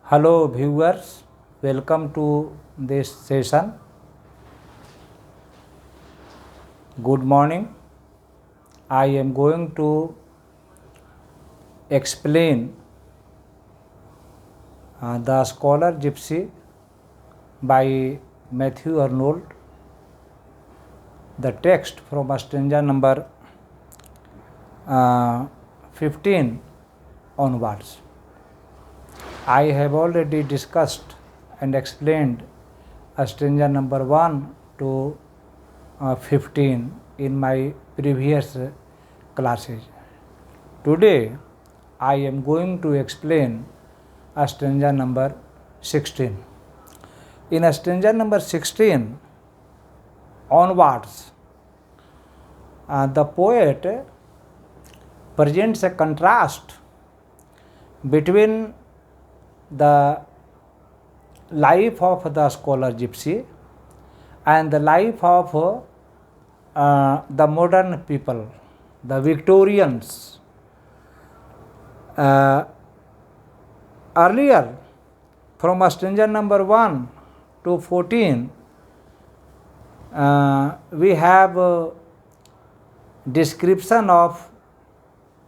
Hello viewers, welcome to this session. Good morning. I am going to explain The Scholar Gypsy by Matthew Arnold. The text from stanza number 15 onwards. I have already discussed and explained stanza number 1 to 15 in my previous classes. Today I am going to explain stanza number 16. In stanza number 16 onwards, the poet presents a contrast between the life of the scholar gypsy and the life of the modern people, the Victorians. Earlier, from stanza number 1 to 14, we have description of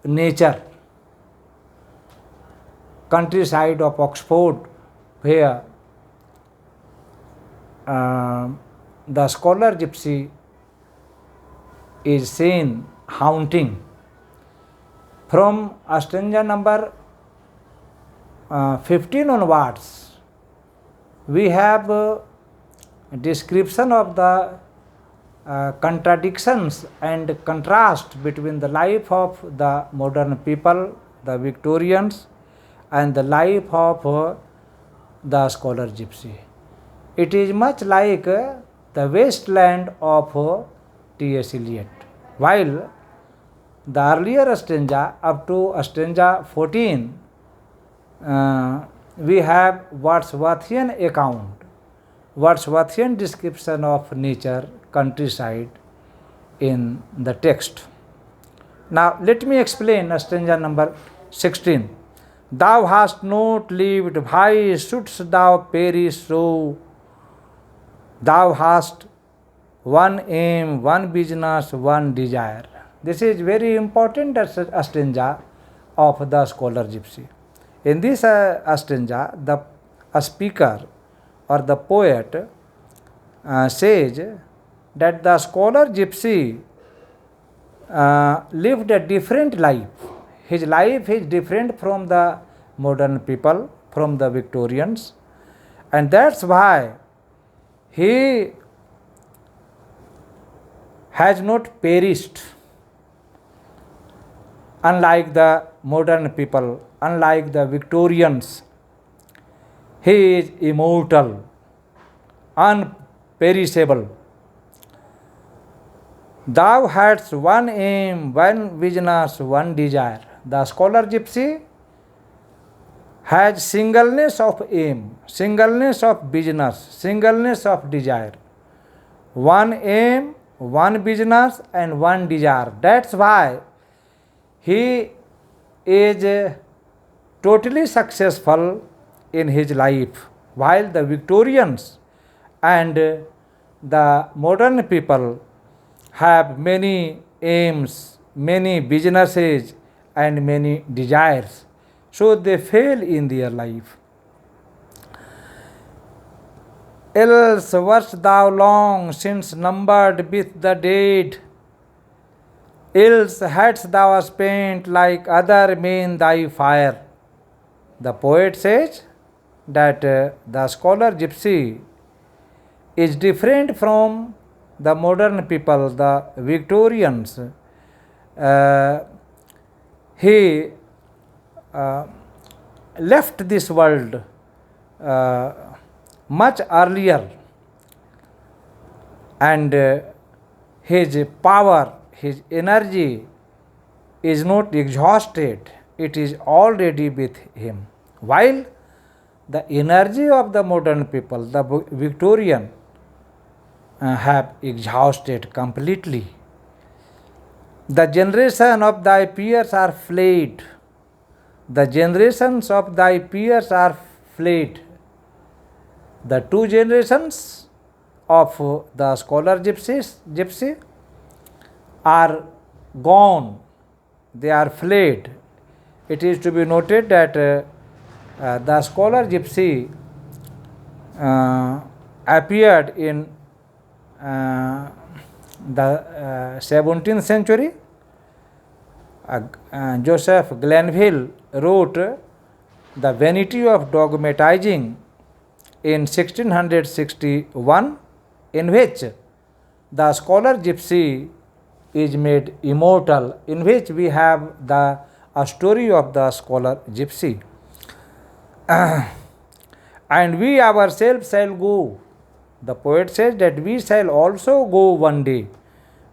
nature, countryside of Oxford, where the scholar gypsy is seen haunting. From stanza number 15 onwards, we have description of the contradictions and contrast between the life of the modern people, the Victorians, and the life of the scholar gypsy. It is much like the wasteland of T.S. Eliot. While the earlier stanza up to stanza 14, we have Wordsworthian account, Wordsworthian description of nature, countryside in the text. Now let me explain stanza number 16. Thou hast not lived, why shouldst thou perish so? Thou hast one aim, one business, one desire. This is very important stanza of the scholar gypsy. In this stanza, the speaker or the poet says that the scholar gypsy lived a different life. His life is different from the modern people, from the Victorians, and that's why he has not perished. Unlike the modern people, unlike the Victorians, he is immortal, unperishable. Thou hadst one aim, one business, one desire. The scholar gypsy has singleness of aim, singleness of business, singleness of desire. One aim, one business, and one desire. That's why he is totally successful in his life, while the Victorians and the modern people have many aims, many businesses, and many desires. So they fail in their life. Else wast thou long since numbered with the dead, else hadst thou spent like other men thy fire. The poet says that the scholar gypsy is different from the modern people, the Victorians. He left this world much earlier, and his power, his energy is not exhausted, it is already with him. While the energy of the modern people, the Victorian, have exhausted completely. The generation of thy peers are fled. The generations of thy peers are fled. The two generations of the scholar gypsy are gone, they are fled. It is to be noted that the scholar gypsy appeared in the 17th century. Joseph Glanville wrote The Vanity of Dogmatizing in 1661, in which the scholar gypsy is made immortal, in which we have a story of the scholar gypsy. And we ourselves shall go. The poet says that we shall also go one day.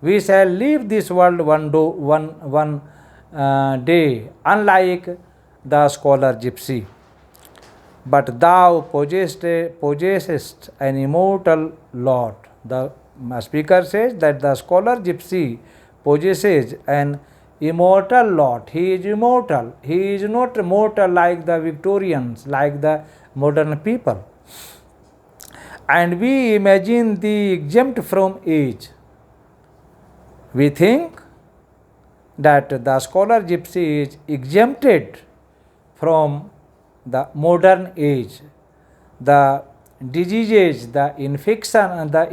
We shall leave this world one day, unlike the scholar gypsy. But thou possessest an immortal lot. The speaker says that the scholar gypsy possesses an immortal lot. He is immortal. He is not mortal like the Victorians, like the modern people. And we imagine thee exempt from age. We think that the scholar gypsy is exempted from the modern age. The diseases, the infection, the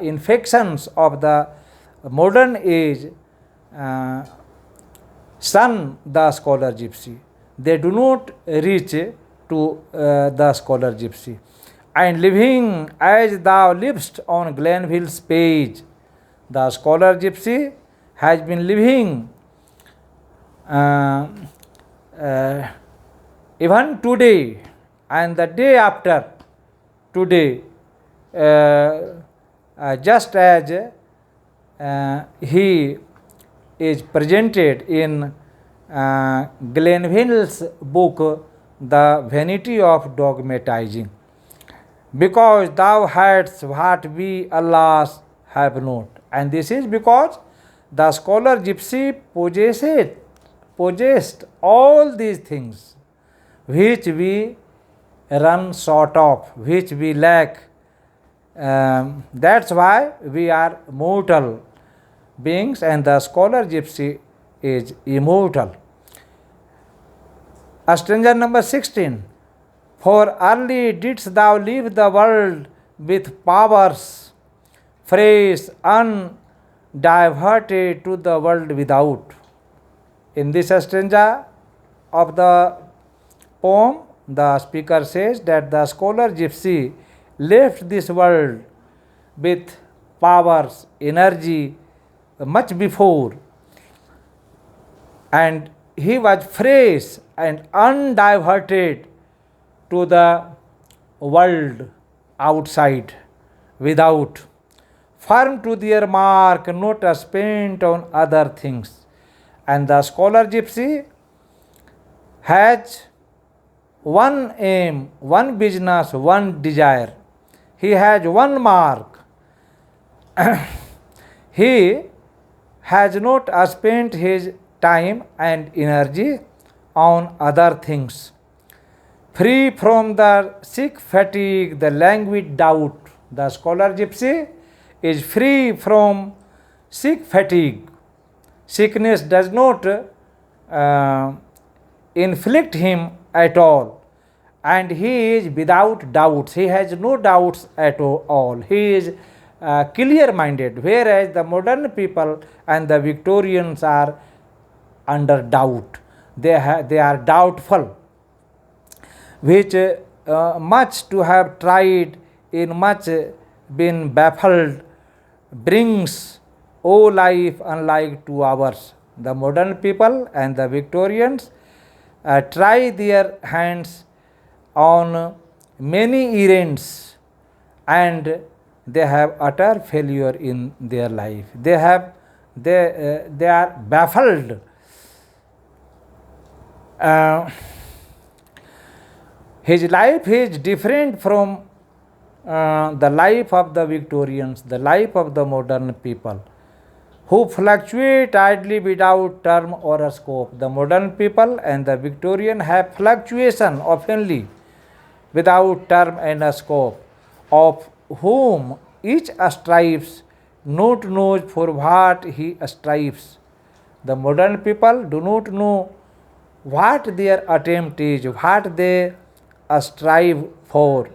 infections of the modern age shun the scholar gypsy. They do not reach to the scholar gypsy. And living as thou livest on Glanville's page, the scholar gypsy has been living even today and the day after today, just as he is presented in Glanville's book, The Vanity of Dogmatizing. Because thou hadst what we, alas, have not. And this is because the scholar gypsy possessed all these things which we run short of, which we lack. That's why we are mortal beings and the scholar gypsy is immortal. Stanza number 16. For early didst thou leave the world with powers fresh, undiverted to the world without. In this stanza of the poem, the speaker says that the scholar gypsy left this world with powers, energy much before, and he was fresh and undiverted to the world outside without, firm to their mark, not spent on other things. And the scholar gypsy has one aim, one business, one desire. He has one mark. He has not spent his time and energy on other things. Free from the sick fatigue, the languid doubt, the scholar gypsy is free from sick fatigue. Sickness does not inflict him at all, and he is without doubts. He has no doubts at all. He is clear minded, whereas the modern people and the Victorians are under doubt. They are doubtful, which much to have tried, in much been baffled, brings, O life unlike to ours. The modern people and the Victorians try their hands on many errands and they have utter failure in their life. They are baffled. His life is different from the life of the Victorians, the life of the modern people. who fluctuate idly without term or a scope. The modern people and the Victorian have fluctuation oftenly without term and a scope, of whom each strives not knows for what he strives. The modern people do not know what their attempt is, what they strive for.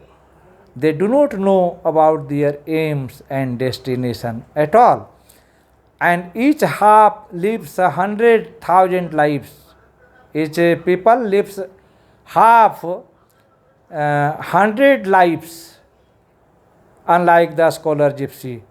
They do not know about their aims and destination at all. And each half lives 100,000 lives. Each people lives half 100 lives, unlike the scholar gypsy.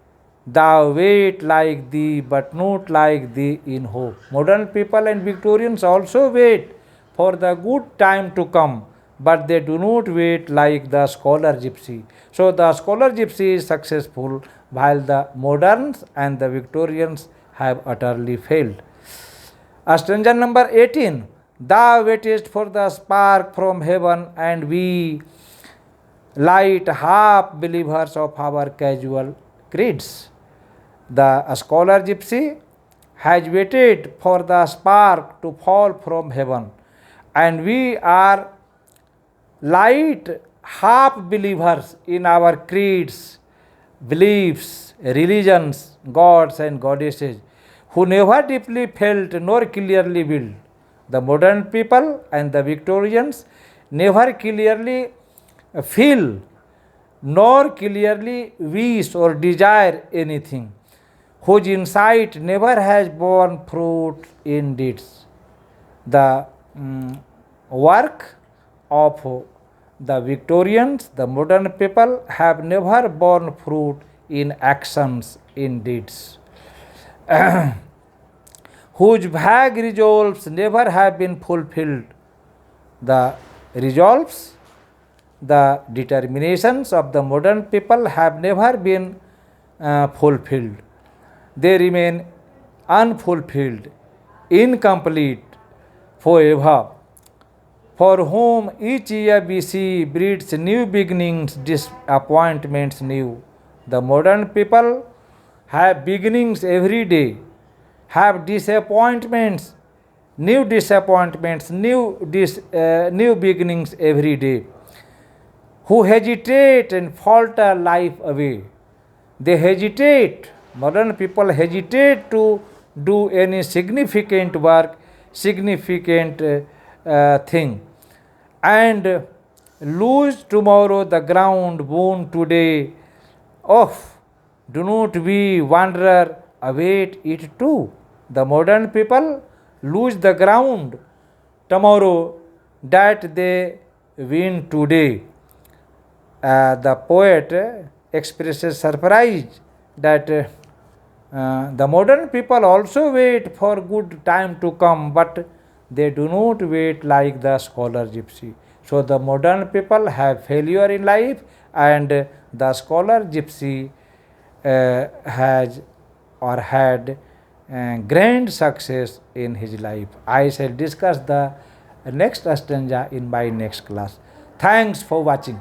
Thou wait like thee, but not like thee in hope. Modern people and Victorians also wait for the good time to come, but they do not wait like the scholar gypsy. So the scholar gypsy is successful, while the moderns and the Victorians have utterly failed. Stanza number 18. Thou waitest for the spark from heaven, and we light half believers of our casual creeds. The scholar gypsy has waited for the spark to fall from heaven, and we are light half believers in our creeds, beliefs, religions, gods and goddesses, who never deeply felt nor clearly willed. The modern people and the Victorians never clearly feel nor clearly wish or desire anything, whose insight never has borne fruit in deeds. The work of the Victorians, the modern people, have never borne fruit in actions, in deeds, whose vague resolves never have been fulfilled. The resolves, the determinations of the modern people have never been fulfilled. They remain unfulfilled, incomplete forever. For whom each year we see breeds new beginnings, disappointments new. The modern people have beginnings every day, have disappointments, new beginnings every day, who hesitate and falter life away. They hesitate, modern people hesitate to do any significant work, significant thing, and lose tomorrow the ground won today. Oh, do not we wanderer await it too? The modern people lose the ground tomorrow that they win today. The poet expresses surprise that the modern people also wait for good time to come, but they do not wait like the scholar gypsy. So the modern people have failure in life, and the scholar gypsy has or had grand success in his life. I shall discuss the next stanza in my next class. Thanks for watching.